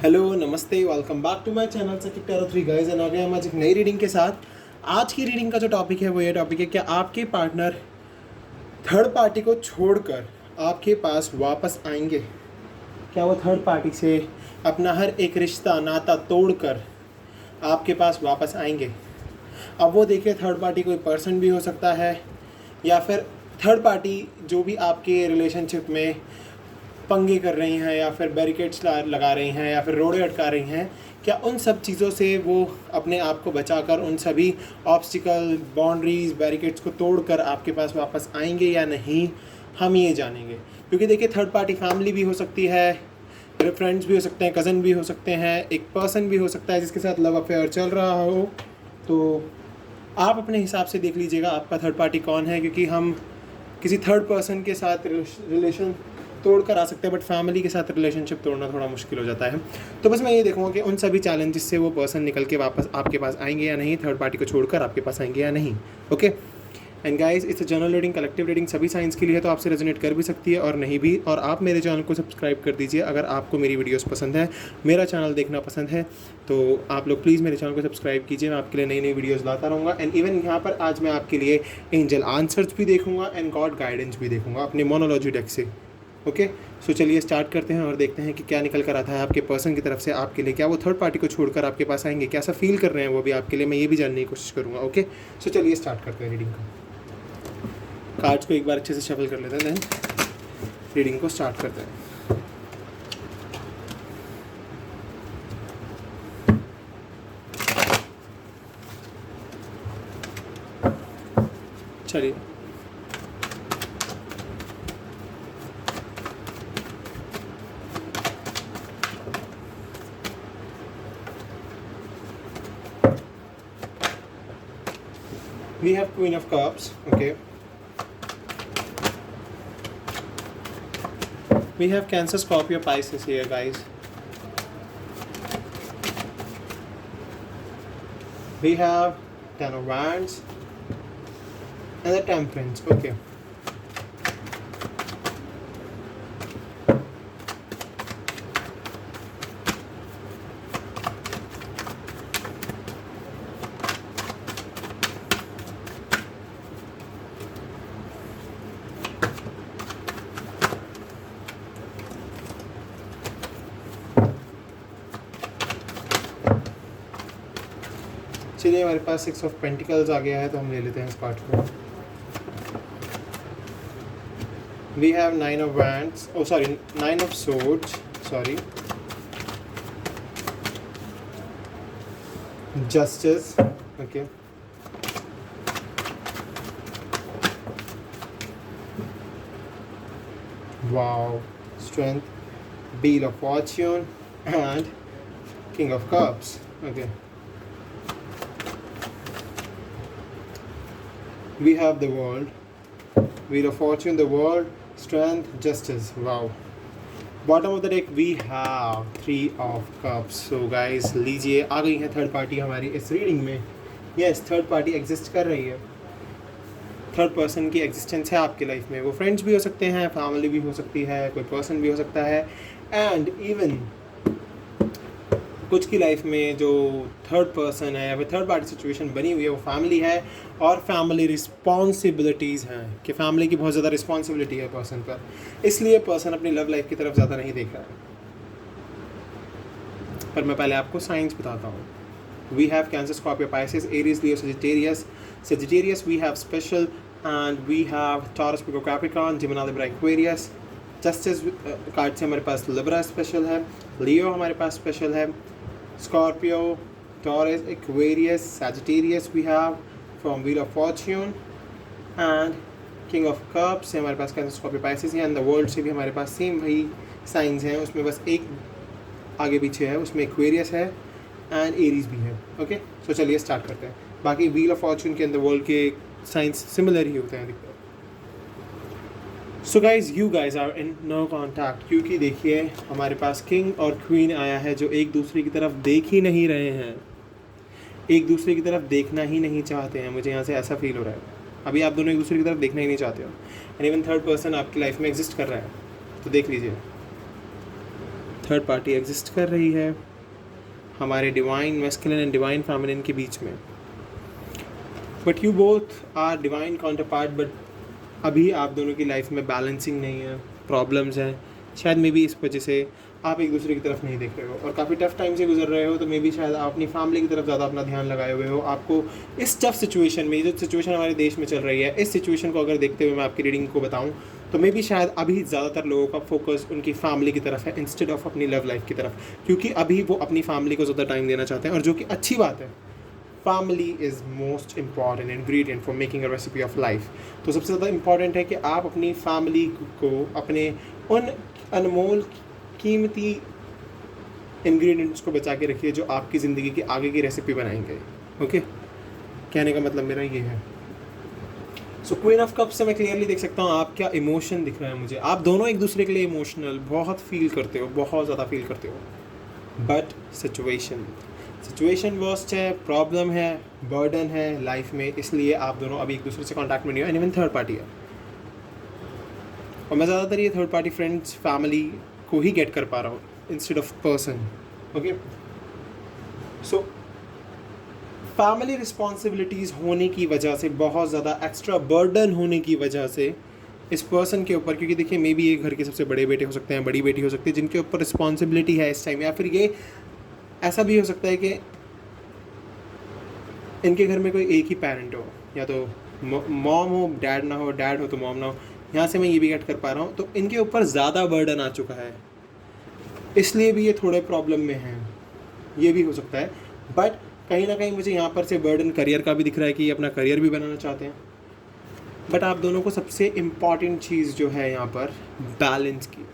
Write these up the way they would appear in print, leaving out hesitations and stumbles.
Hello नमस्ते, welcome back to my channel circuit tarot 3 guys. And आ गए हम आज एक नई रीडिंग के साथ। आज की रीडिंग का जो टॉपिक है वो ये टॉपिक है, क्या आपके पार्टनर थर्ड पार्टी को छोड़कर आपके पास वापस आएंगे? क्या वो थर्ड पार्टी से अपना हर एक रिश्ता नाता तोड़कर आपके पास वापस आएंगे? अब वो देखिए, थर्ड पार्टी कोई पर्सन भी हो सकता है या फिर थर्ड पार्टी जो भी आपके रिलेशनशिप में पंगे कर रही हैं या फिर बैरिकेड्स लगा रही हैं या फिर रोड़े अटका रही हैं, क्या उन सब चीज़ों से वो अपने आप को बचाकर उन सभी ऑब्स्टिकल, बाउंड्रीज, बैरिकेड्स को तोड़कर आपके पास वापस आएंगे या नहीं, हम ये जानेंगे। क्योंकि देखिए, थर्ड पार्टी फैमिली भी हो सकती है, फ्रेंड्स भी हो सकते हैं, कज़न भी हो सकते हैं, एक पर्सन भी हो सकता है जिसके साथ लव अफेयर चल रहा हो। तो आप अपने हिसाब से देख लीजिएगा आपका थर्ड पार्टी कौन है, क्योंकि हम किसी थर्ड पर्सन के साथ रिलेशन तोड़ कर आ सकते हैं, बट फैमिली के साथ रिलेशनशिप तोड़ना थोड़ा मुश्किल हो जाता है। तो बस मैं ये देखूँगा कि उन सभी चैलेंजेस से वो पर्सन निकल के वापस आपके पास आएंगे या नहीं, थर्ड पार्टी को छोड़कर आपके पास आएंगे या नहीं। Okay and guys, it's a general reading, collective reading, सभी साइंस के लिए है, तो आपसे रेजोनेट कर भी सकती है और नहीं भी। और आप मेरे चैनल को सब्सक्राइब कर दीजिए अगर आपको मेरी वीडियोस पसंद है, मेरा चैनल देखना पसंद है, तो आप लोग प्लीज़ मेरे चैनल को सब्सक्राइब कीजिए। मैं आपके लिए नई नई वीडियोस लाता रहूँगा। एंड इवन यहाँ पर आज मैं आपके लिए एंजल आंसर्स भी देखूँगा एंड गॉड गाइडेंस भी देखूँगा अपने मोनोलॉजी डेक से। ओके सो चलिए स्टार्ट करते हैं और देखते हैं कि क्या निकल कर आता है आपके पर्सन की तरफ से आपके लिए। क्या वो थर्ड पार्टी को छोड़कर आपके पास आएंगे, कैसा फील कर रहे हैं वो भी आपके लिए, मैं ये भी जानने की कोशिश करूँगा। ओके सो चलिए स्टार्ट करते हैं रीडिंग का। कार्ड्स को एक बार अच्छे से शफल कर लेते हैं, देन रीडिंग को स्टार्ट करते हैं। चलिए we have Queen of Cups. Okay, we have Cancer, Scorpio, Pisces here, guys. We have Ten of Wands and the Temperance. Okay, चलिए हमारे पास 6 ऑफ पेंटिकल्स आ गया है, तो हम ले लेते हैं इस कार्ड को। We have 9 of Wands, oh sorry, 9 of Swords, sorry, Justice, okay, wow, Strength, Wheel of Fortune and King of Cups. Okay, we have the World, Wheel of Fortune, the World, Strength, Justice. Wow. Bottom of the deck we have 3 of cups. So guys, लीजिए, आ गई है third party हमारी इस reading में। Yes, third party exist कर रही है, थर्ड पर्सन की एग्जिस्टेंस है आपकी लाइफ में। वो फ्रेंड्स भी हो सकते हैं, फैमिली भी हो सकती है, कोई पर्सन भी हो सकता है, एंड इवन कुछ की लाइफ में जो थर्ड पर्सन है या फिर थर्ड पार्टी सिचुएशन बनी हुई है वो फैमिली है, और फैमिली रिस्पॉन्सिबिलिटीज़ हैं कि फैमिली की बहुत ज़्यादा रिस्पॉन्सिबिलिटी है पर्सन पर, इसलिए पर्सन अपनी लव लाइफ की तरफ ज़्यादा नहीं देख रहा है। पर मैं पहले आपको साइंस बताता हूँ। We have Cancer, Scorpio, Pisces, Aries, Leo, Sagittarius we have special, and we have Taurus, Virgo, Capricorn, Gemini, Libra, Aquarius. Justice card से हमारे पास लिब्रा स्पेशल है, लियो हमारे पास स्पेशल है, Scorpio, Taurus, Aquarius, Sagittarius we have from Wheel of Fortune, and King of Cups से हमारे पास Cancer, Scorpio, Pisces है, and the World से भी हमारे पास सेम वही साइंस हैं, उसमें बस एक आगे पीछे है, उसमें Aquarius है and Aries भी है। ओके सो चलिए स्टार्ट करते हैं। बाकी Wheel of Fortune के अंदर वर्ल्ड के साइंस सिमिलर ही होते हैं अधिकतर। So guys, you guys are in no contact, क्योंकि देखिए हमारे पास किंग और क्वीन आया है जो एक दूसरे की तरफ देख ही नहीं रहे हैं, एक दूसरे की तरफ देखना ही नहीं चाहते हैं। मुझे यहाँ से ऐसा फील हो रहा है, अभी आप दोनों एक दूसरे की तरफ देखना ही नहीं चाहते हो, एंड इवन थर्ड पर्सन आपकी लाइफ में एग्जिस्ट कर रहा है। तो देख लीजिए, थर्ड पार्टी एग्जिस्ट कर रही है हमारे divine masculine and divine feminine के बीच में, but you both are divine counterpart, but अभी आप दोनों की लाइफ में बैलेंसिंग नहीं है, प्रॉब्लम्स हैं, शायद मे बी इस वजह से आप एक दूसरे की तरफ नहीं देख रहे हो और काफ़ी टफ टाइम से गुजर रहे हो, तो मे बी शायद आप अपनी फैमिली की तरफ ज़्यादा अपना ध्यान लगाए हुए हो। आपको इस टफ सिचुएशन में, जो सिचुएशन हमारे देश में चल रही है, इस सिचुएशन को अगर देखते हुए मैं आपकी रीडिंग को बताऊं तो मे बी शायद अभी ज़्यादातर लोगों का फोकस उनकी फैमिली की तरफ है इंस्टेड ऑफ अपनी लव लाइफ की तरफ, क्योंकि अभी वो अपनी फैमिली को ज़्यादा टाइम देना चाहते हैं, और जो कि अच्छी बात है। Family is most important ingredient for making a recipe of life. तो सबसे ज़्यादा इम्पॉर्टेंट है कि आप अपनी फैमिली को अपने उन अनमोल कीमती इंग्रेडिएंट्स को बचा के रखिए जो आपकी ज़िंदगी की आगे की रेसिपी बनाएंगे। ओके, कहने का मतलब मेरा ये है। सो क्वीन ऑफ कप्स से मैं क्लियरली देख सकता हूँ आप क्या इमोशन दिख रहा है मुझे। आप दोनों एक दूसरे के लिए इमोशनल बहुत फील करते हो, बहुत ज़्यादा फील करते हो, बट सिचुएशन वर्स्ट है, प्रॉब्लम है, बर्डन है लाइफ में, इसलिए आप दोनों अभी एक दूसरे से कॉन्टैक्ट में नहीं हो, एंड इवन थर्ड पार्टी है। और मैं ज़्यादातर ये थर्ड पार्टी फ्रेंड्स फैमिली को ही गेट कर पा रहा हूँ instead of person. Okay, so family responsibilities होने की वजह से, बहुत ज़्यादा एक्स्ट्रा बर्डन होने की वजह से इस पर्सन के ऊपर, क्योंकि देखिए मे बी ये घर के सबसे बड़े बेटे हो सकते हैं, बड़ी बेटी हो सकती है, जिनके ऊपर रिस्पॉन्सिबिलिटी है इस टाइम, या फिर ये ऐसा भी हो सकता है कि इनके घर में कोई एक ही पेरेंट हो, या तो मॉम हो डैड ना हो, डैड हो तो मॉम ना हो। यहाँ से मैं ये भी गेट कर पा रहा हूँ, तो इनके ऊपर ज़्यादा बर्डन आ चुका है, इसलिए भी ये थोड़े प्रॉब्लम में हैं, ये भी हो सकता है। बट कहीं ना कहीं मुझे यहाँ पर से बर्डन करियर का भी दिख रहा है कि ये अपना करियर भी बनाना चाहते हैं। बट आप दोनों को सबसे इम्पॉर्टेंट चीज़ जो है यहाँ पर बैलेंस की,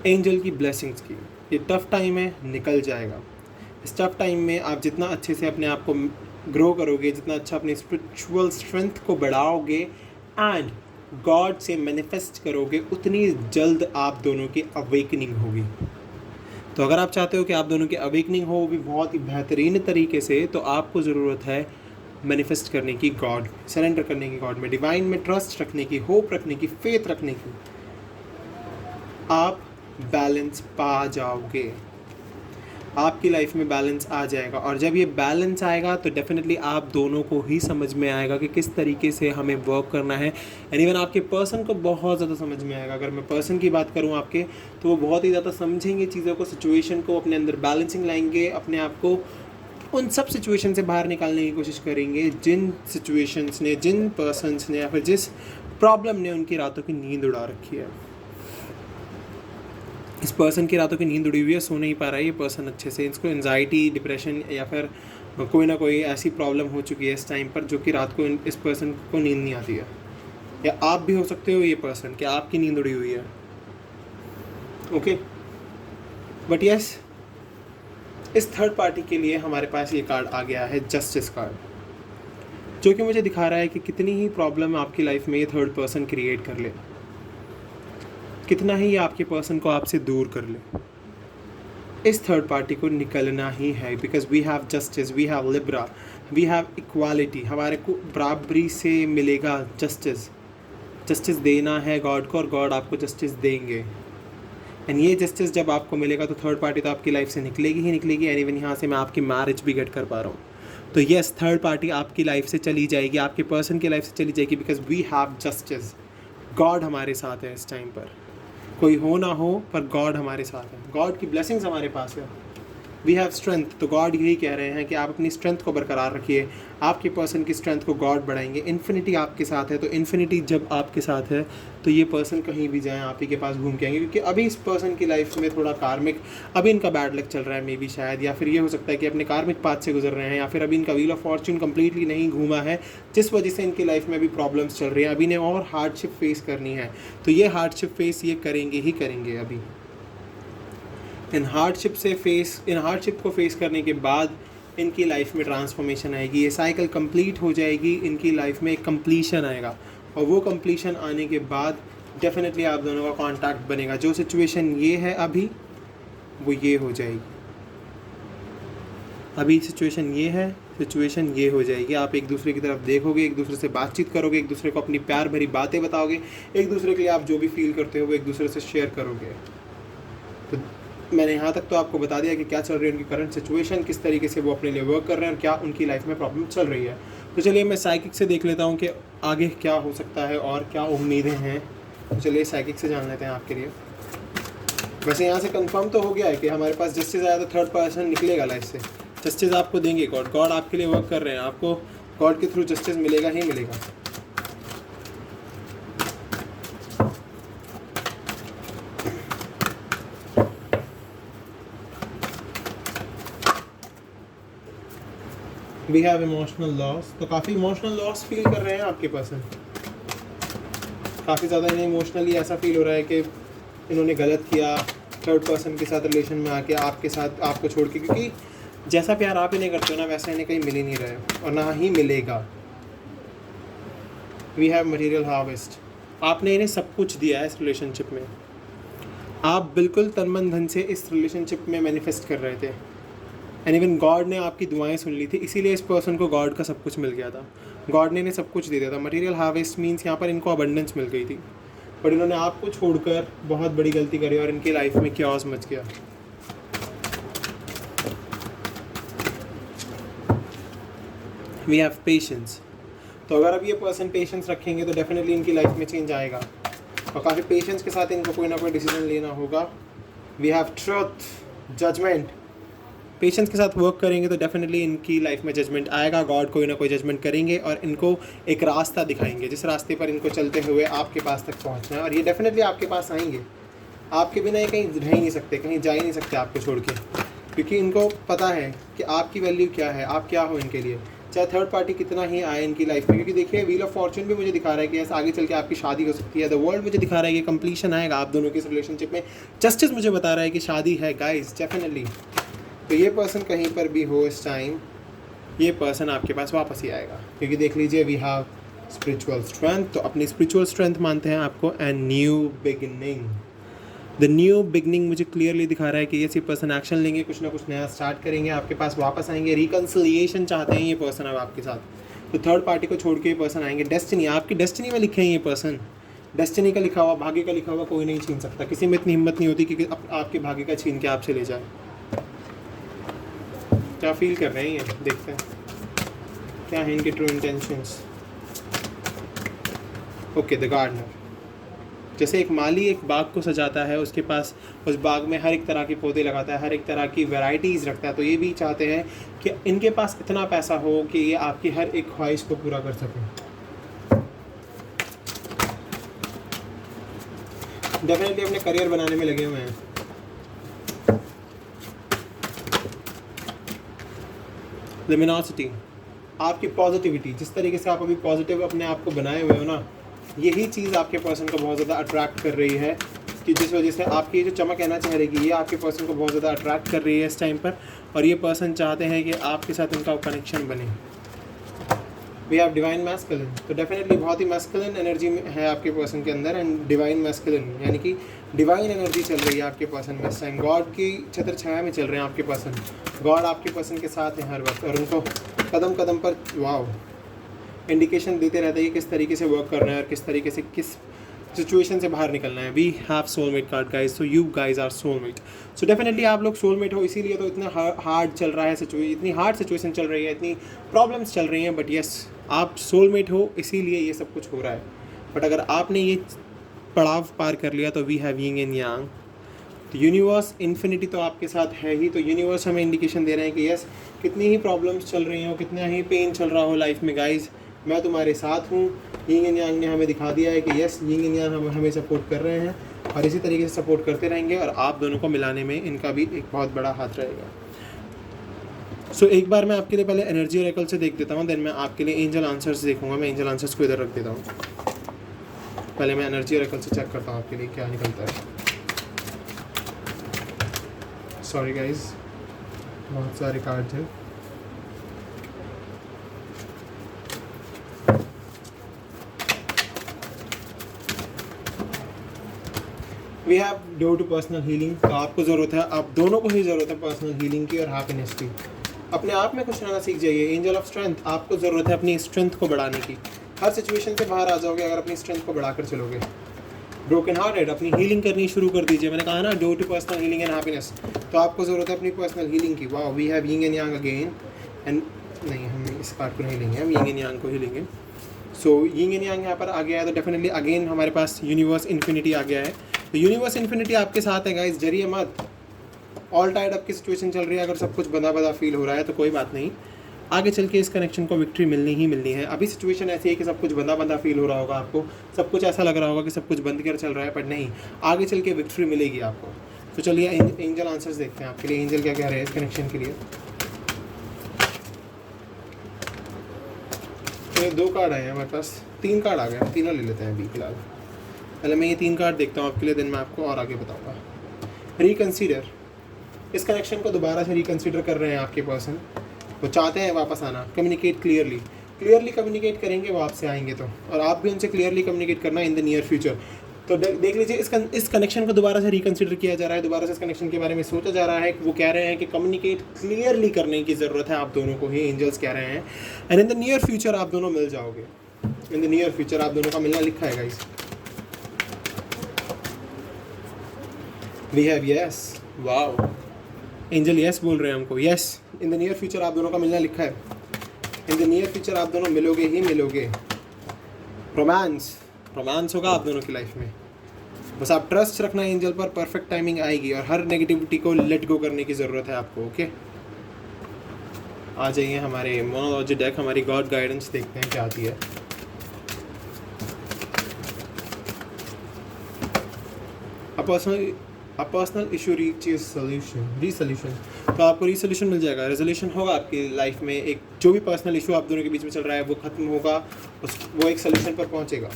एंजल की ब्लेसिंग्स की। ये टफ़ टाइम है, निकल जाएगा। इस टफ़ टाइम में आप जितना अच्छे से अपने आप को ग्रो करोगे, जितना अच्छा अपनी स्पिरिचुअल स्ट्रेंथ को बढ़ाओगे एंड गॉड से मैनिफेस्ट करोगे, उतनी जल्द आप दोनों की अवेकनिंग होगी। तो अगर आप चाहते हो कि आप दोनों की अवेकनिंग हो, वो भी बहुत ही बेहतरीन तरीके से, तो आपको ज़रूरत है मैनिफेस्ट करने की गॉड, सरेंडर करने की गॉड में, डिवाइन में ट्रस्ट रखने की, होप रखने की, फेथ रखने की। आप बैलेंस पा जाओगे, आपकी लाइफ में बैलेंस आ जाएगा। और जब ये बैलेंस आएगा तो डेफिनेटली आप दोनों को ही समझ में आएगा कि किस तरीके से हमें वर्क करना है, एंड इवन आपके पर्सन को बहुत ज़्यादा समझ में आएगा। अगर मैं पर्सन की बात करूँ आपके, तो वो बहुत ही ज़्यादा समझेंगे चीज़ों को, सिचुएशन को, अपने अंदर बैलेंसिंग लाएंगे, अपने आप को उन सब सिचुएशन से बाहर निकालने की कोशिश करेंगे जिन सिचुएशंस ने, जिन पर्सन्स ने, या फिर जिस प्रॉब्लम ने उनकी रातों की नींद उड़ा रखी है। इस पर्सन की रातों की नींद उड़ी हुई है, सो नहीं पा रहा है ये पर्सन अच्छे से, इसको एंजाइटी, डिप्रेशन या फिर कोई ना कोई ऐसी प्रॉब्लम हो चुकी है इस टाइम पर, जो कि रात को इस पर्सन को नींद नहीं आती है। या आप भी हो सकते हो ये पर्सन, कि आपकी नींद उड़ी हुई है। ओके, बट यस, इस थर्ड पार्टी के लिए हमारे पास ये कार्ड आ गया है, जस्टिस कार्ड, जो कि मुझे दिखा रहा है कि कितनी ही प्रॉब्लम आपकी लाइफ में ये थर्ड पर्सन क्रिएट कर ले, कितना ही आपके पर्सन को आपसे दूर कर ले, इस थर्ड पार्टी को निकलना ही है। Because we have justice, we have Libra, we have equality, हमारे को बराबरी से मिलेगा जस्टिस। जस्टिस देना है गॉड को, और गॉड आपको जस्टिस देंगे। एंड ये जस्टिस जब आपको मिलेगा तो थर्ड पार्टी तो आपकी लाइफ से निकलेगी ही निकलेगी। एंड इवन यहाँ से मैं आपकी मैरिज भी गेट कर पा रहा हूँ। तो यस, थर्ड पार्टी आपकी लाइफ से चली जाएगी, आपके पर्सन की लाइफ से चली जाएगी, because we have justice. God हमारे साथ है इस टाइम पर, कोई हो ना हो पर गॉड हमारे साथ है, गॉड की ब्लेसिंग्स हमारे पास है। वी हैव स्ट्रेंथ, तो गॉड यही कह रहे हैं कि आप अपनी स्ट्रेंथ को बरकरार रखिए, आपके पर्सन की स्ट्रेंथ को गॉड बढ़ाएंगे। इन्फिनिटी आपके साथ है, तो इन्फिनिटी जब आपके साथ है तो ये पर्सन कहीं भी जाएँ आप ही के पास घूम के आएंगे, क्योंकि अभी इस पर्सन की लाइफ में थोड़ा कार्मिक, अभी इनका बैड लक चल रहा है मे बी शायद, या फिर ये हो सकता है कि अपने कार्मिक पाथ से गुजर रहे हैं, या फिर अभी इनका व्हील ऑफ फॉर्च्यून कम्प्लीटली नहीं घूमा है, जिस वजह से इनकी लाइफ में भी प्रॉब्लम्स चल रही हैं। अभी इन्हें और हार्डशिप फेस करनी है, तो ये हार्डशिप फेस ये करेंगे ही करेंगे। अभी इन हार्डशिप को फेस करने के बाद इनकी लाइफ में ट्रांसफॉर्मेशन आएगी, ये साइकिल कंप्लीट हो जाएगी, इनकी लाइफ में एक कंप्लीशन आएगा, और वो कंप्लीशन आने के बाद डेफिनेटली आप दोनों का कांटेक्ट बनेगा। जो सिचुएशन ये है अभी, वो ये हो जाएगी। अभी सिचुएशन ये है, सिचुएशन ये हो जाएगी। आप एक दूसरे की तरफ देखोगे, एक दूसरे से बातचीत करोगे, एक दूसरे को अपनी प्यार भरी बातें बताओगे, एक दूसरे के लिए आप जो भी फील करते हो वो एक दूसरे से शेयर करोगे। तो मैंने यहाँ तक तो आपको बता दिया कि क्या चल रही है उनकी करंट सिचुएशन, किस तरीके से वो अपने लिए वर्क कर रहे हैं और क्या उनकी लाइफ में प्रॉब्लम चल रही है। तो चलिए मैं साइकिक से देख लेता हूँ कि आगे क्या हो सकता है और क्या उम्मीदें हैं। तो चलिए साइकिक से जान लेते हैं आपके लिए। वैसे यहाँ से कंफर्म तो हो गया है कि हमारे पास जस्टिस आया तो थर्ड पर्सन निकलेगा लाइफ से, जस्टिस आपको देंगे गॉड, गॉड आपके लिए वर्क कर रहे हैं, आपको गॉड के थ्रू जस्टिस मिलेगा ही मिलेगा। वी हैव इमोशनल लॉस, तो काफ़ी इमोशनल लॉस फील कर रहे हैं आपके पर्सन। काफ़ी ज़्यादा इन्हें इमोशनली ऐसा फील हो रहा है कि इन्होंने गलत किया थर्ड पर्सन के साथ रिलेशन में आके, आपके साथ आपको छोड़ के, क्योंकि जैसा प्यार आप इन्हें करते हो ना वैसा इन्हें कहीं मिल ही नहीं रहा है और ना ही मिलेगा। वी हैव मटेरियल हार्वेस्ट, आपने इन्हें सब कुछ दिया है इस रिलेशनशिप में, आप बिल्कुल तन मन धन से इस रिलेशनशिप में मैनिफेस्ट कर रहे थे एंड इवन गॉड ने आपकी दुआएं सुन ली थी, इसीलिए इस पर्सन को गॉड का सब कुछ मिल गया था, गॉड ने इन्हें सब कुछ दे दिया था। मटेरियल हार्वेस्ट मीन्स यहाँ पर इनको अबंडेंस मिल गई थी, बट इन्होंने आपको छोड़कर बहुत बड़ी गलती करी और इनकी लाइफ में क्योस मच गया। वी हैव पेशेंस, तो अगर अब ये पर्सन पेशेंस रखेंगे तो डेफिनेटली इनकी लाइफ में चेंज आएगा और काफ़ी पेशेंस के साथ इनको कोई ना कोई डिसीजन लेना होगा। We have truth, judgement, patience के साथ वर्क करेंगे तो डेफिनेटली इनकी लाइफ में जजमेंट आएगा, गॉड कोई ना कोई जजमेंट करेंगे और इनको एक रास्ता दिखाएंगे जिस रास्ते पर इनको चलते हुए आपके पास तक पहुंचना है और ये डेफिनेटली आपके पास आएंगे। आपके बिना ये कहीं रह ही नहीं सकते, कहीं जा ही नहीं सकते आपको छोड़ के, क्योंकि इनको पता है कि आपकी वैल्यू क्या है, आप क्या हो इनके लिए, चाहे थर्ड पार्टी कितना ही आए इनकी लाइफ में। क्योंकि देखिए व्हील ऑफ फॉर्चून भी मुझे दिखा रहा है कि ऐसा आगे चल के आपकी शादी हो सकती है, द वर्ल्ड मुझे दिखा रहा है कि कंप्लीशन आएगा आप दोनों के इस रिलेशनशिप में, जस्टिस मुझे बता रहा है कि शादी है गाइस डेफिनेटली। तो ये पर्सन कहीं पर भी हो इस टाइम, ये पर्सन आपके पास वापस ही आएगा, क्योंकि देख लीजिए वी हैव स्पिरिचुअल स्ट्रेंथ, तो अपनी स्पिरिचुअल स्ट्रेंथ मानते हैं आपको and new beginning. The new beginning मुझे क्लियरली दिखा रहा है कि ये पर्सन एक्शन लेंगे, कुछ ना कुछ नया स्टार्ट करेंगे, आपके पास वापस आएंगे, रिकन्सिलिएशन चाहते हैं ये पर्सन अब आपके साथ। तो थर्ड पार्टी को छोड़ के ये पर्सन आएंगे, डेस्टिनी, आपकी डेस्टिनी में लिखे हैं ये पर्सन, डेस्टिनी का लिखा हुआ, भाग्य का लिखा हुआ कोई नहीं छीन सकता, किसी में इतनी हिम्मत नहीं होती कि आपके भाग्य का छीन के आपसे ले जाए। क्या फील कर रहे हैं ये, देखते हैं क्या है इनके true intentions. Okay, the gardener, जैसे एक माली एक बाग को सजाता है, उसके पास उस बाग में हर एक तरह के पौधे लगाता है, हर एक तरह की वैरायटीज़ रखता है, तो ये भी चाहते हैं कि इनके पास इतना पैसा हो कि ये आपकी हर एक ख्वाहिश को पूरा कर सकें। डेफिनेटली अपने करियर बनाने में लगे हुए हैं। लुमिनोसिटी, आपकी पॉजिटिविटी, जिस तरीके से आप अभी पॉजिटिव अपने आप को बनाए हुए हो ना, यही चीज़ आपके पर्सन को बहुत ज़्यादा अट्रैक्ट कर रही है, कि जिस वजह से आपकी जो चमक है ना चेहरे की, ये आपके पर्सन को बहुत ज़्यादा अट्रैक्ट कर रही है इस टाइम पर, और ये पर्सन चाहते हैं कि आपके साथ उनका कनेक्शन बने। वी हैव डिवाइन मैस्कुलिन, तो डेफिनेटली बहुत ही मैस्कुलिन एनर्जी है आपके पर्सन के अंदर एंड डिवाइन मैस्कुलिन, यानी कि डिवाइन एनर्जी चल रही है आपके पर्सन में इस टाइम, गॉड की छत्र छाया में चल रहे हैं आपके पर्सन, गॉड आपके पर्सन के साथ हैं हर वक्त और उनको कदम कदम पर वाओ इंडिकेशन देते रहते हैं कि किस तरीके से वर्क करना है और किस तरीके से किस सिचुएशन से बाहर निकलना है। We have soulmate card guys, so you guys are soulmate, so definitely आप लोग सोलमेट हो, इसीलिए तो इतना हार्ड चल रहा है इतनी हार्ड सिचुएशन चल रही है, इतनी प्रॉब्लम्स चल रही हैं, बट यस आप सोलमेट हो, इसीलिए ये सब कुछ हो रहा है। बट अगर आपने ये पड़ाव पार कर लिया तो we have yin and yang, तो यूनिवर्स इन्फिनिटी तो आपके साथ है ही, तो यूनिवर्स हमें इंडिकेशन दे रहे हैं कि यस कितनी ही प्रॉब्लम्स चल रही हो, कितना ही पेन चल रहा हो लाइफ में गाइज, मैं तुम्हारे साथ हूँ। यिंग एंड यांग ने हमें दिखा दिया है कि यस यिंग एंड यांग हमें सपोर्ट कर रहे हैं और इसी तरीके से सपोर्ट करते रहेंगे और आप दोनों को मिलाने में इनका भी एक बहुत बड़ा हाथ रहेगा। सो एक बार मैं आपके लिए पहले एनर्जी ऑरेकल से देख देता हूँ, देन मैं आपके लिए एंजल आंसर्स देखूंगा। मैं एंजल आंसर्स को इधर रख देता हूँ, पहले मैं एनर्जी ऑरेकल से चेक करता हूँ आपके लिए क्या निकलता है। सॉरी गाइज, बहुत सारे कार्ड्स हैं। We have due to personal healing, तो आपको ज़रूरत है, आप दोनों को ही ज़रूरत है पर्सनल हीलिंग की और हैप्पीनेस की। अपने आप में कुछ रहना सीख जाइए। एंजल ऑफ स्ट्रेंथ, आपको ज़रूरत है अपनी स्ट्रेंथ को बढ़ाने की, हर सिचुएशन से बाहर आ जाओगे अगर अपनी स्ट्रेंथ को बढ़ाकर चलोगे। ब्रोकन हार्टेड, अपनी हीलिंग करनी शुरू कर दीजिए। मैंने कहा ना, due to personal healing and happiness. तो आपको ज़रूरत है अपनी पर्सनल हीलिंग की। वाह, we have yin and yang again and नहीं, हम इस पार्ट को नहीं लेंगे, हम यिंग एंड यांग को ही लेंगे। सो यिंग एंड यांग यहाँ पर आ गया है, तो डेफिनेटली अगेन हमारे पास यूनिवर्स इन्फिनिटी आ गया है। तो यूनिवर्स इन्फिनिटी आपके साथ है गाइस, डरिए मत। ऑल टाइड अप की सिचुएशन चल रही है, अगर सब कुछ बंदा बंदा फील हो रहा है तो कोई बात नहीं, आगे चल के इस कनेक्शन को विक्ट्री मिलनी ही मिलनी है। अभी सिचुएशन ऐसी है कि सब कुछ बंदा बंदा फील हो रहा होगा आपको, सब कुछ ऐसा लग रहा होगा कि सब कुछ बंद कर चल रहा है, पर नहीं, आगे चल के विक्ट्री मिलेगी आपको। तो चलिए एंजल आंसर्स देखते हैं आपके लिए। एंजल क्या कह रहे हैं इस कनेक्शन के लिए। तो 2 कार्ड आए हैं हमारे पास, 3 कार्ड आ गए, तीनों ले लेते हैं अभी फिलहाल। पहले मैं ये 3 कार्ड देखता हूँ आपके लिए, दिन मैं आपको और आगे बताऊँगा। रिकन्सीडर, इस कनेक्शन को दोबारा से रिकन्सिडर कर रहे हैं आपके पर्सन, वो चाहते हैं वापस आना। कम्युनिकेट क्लियरली कम्युनिकेट करेंगे वो आपसे आएंगे तो, और आप भी उनसे क्लियरली कम्युनिकेट करना इन द नियर फ्यूचर। तो देख लीजिए, इस कनेक्शन को दोबारा से रिकन्सिडर किया जा रहा है, दोबारा से इस कनेक्शन के बारे में सोचा जा रहा है। वो कह रहे हैं कि कम्युनिकेट क्लियरली करने की ज़रूरत है आप दोनों को ही, एंजल्स कह रहे हैं। And in the near future आप दोनों मिल जाओगे, इन द नियर फ्यूचर आप दोनों का मिलना लिखा है guys. We have yes, wow, angel yes बोल रहे हैं हमको। Yes, in the near future आप दोनों का मिलना लिखा है, इन द नियर फ्यूचर आप दोनों मिलोगे ही मिलोगे। रोमांस होगा आप दोनों की लाइफ में, बस आप ट्रस्ट रखना एंजल पर, परफेक्ट टाइमिंग आएगी और हर नेगेटिविटी को लेट गो करने की ज़रूरत है आपको। ओके, आ जाइए हमारे मोनोलॉजी डेक, हमारी गॉड गाइडेंस देखते हैं क्या आती है। A personal issue reaches resolution, तो आपको रिसोल्यूशन मिल जाएगा, रेजोल्यूशन होगा आपकी लाइफ में। एक जो भी पर्सनल इशू आप दोनों के बीच में चल रहा है वो खत्म होगा, वो एक सोल्यूशन पर पहुंचेगा।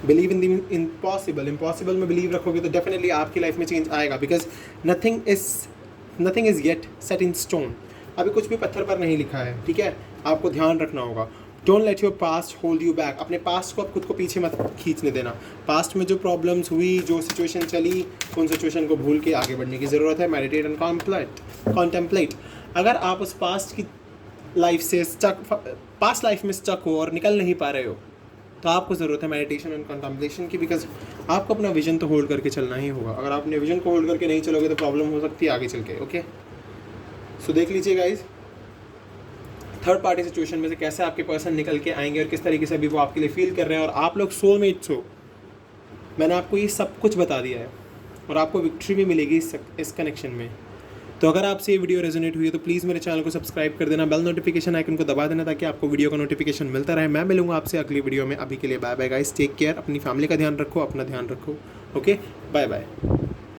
बिलीव इन द इम्पॉसिबल में बिलीव रखोगे तो डेफिनेटली आपकी लाइफ में चेंज आएगा, because nothing is yet set in stone. अभी कुछ भी पत्थर पर नहीं लिखा है, ठीक है, आपको ध्यान रखना होगा। Don't let your past hold you back, अपने पास्ट को अब खुद को पीछे मत खींचने देना। पास्ट में जो प्रॉब्लम्स हुई, जो सिचुएशन चली, उन सिचुएशन को भूल के आगे बढ़ने की ज़रूरत है। Meditate and contemplate. अगर आप उस पास्ट लाइफ में स्टक हो और निकल नहीं पा रहे हो, तो आपको ज़रूरत है मेडिटेशन एंड कॉन्टेम्पलेशन की, बिकॉज आपको अपना विजन तो होल्ड करके चलना ही होगा। अगर आप अपने विजन को होल्ड करके नहीं चलोगे तो प्रॉब्लम हो सकती है आगे चल के। ओके, सो देख लीजिए गाइज, थर्ड पार्टी सिचुएशन में से कैसे आपके पर्सन निकल के आएंगे और किस तरीके से अभी वो आपके लिए फील कर रहे हैं, और आप लोग सोलमेट्स हो। मैंने आपको ये सब कुछ बता दिया है और आपको विक्ट्री भी मिलेगी इस कनेक्शन में। तो अगर आपसे ये वीडियो रेजोनेट हुई है तो प्लीज़ मेरे चैनल को सब्सक्राइब कर देना, बेल नोटिफिकेशन आइकन को दबा देना, ताकि आपको वीडियो का नोटिफिकेशन मिलता रहे। मैं मिलूंगा आपसे अगली वीडियो में। अभी के लिए bye bye guys, take care, अपनी फैमिली का ध्यान रखो, अपना ध्यान रखो। Okay, bye bye.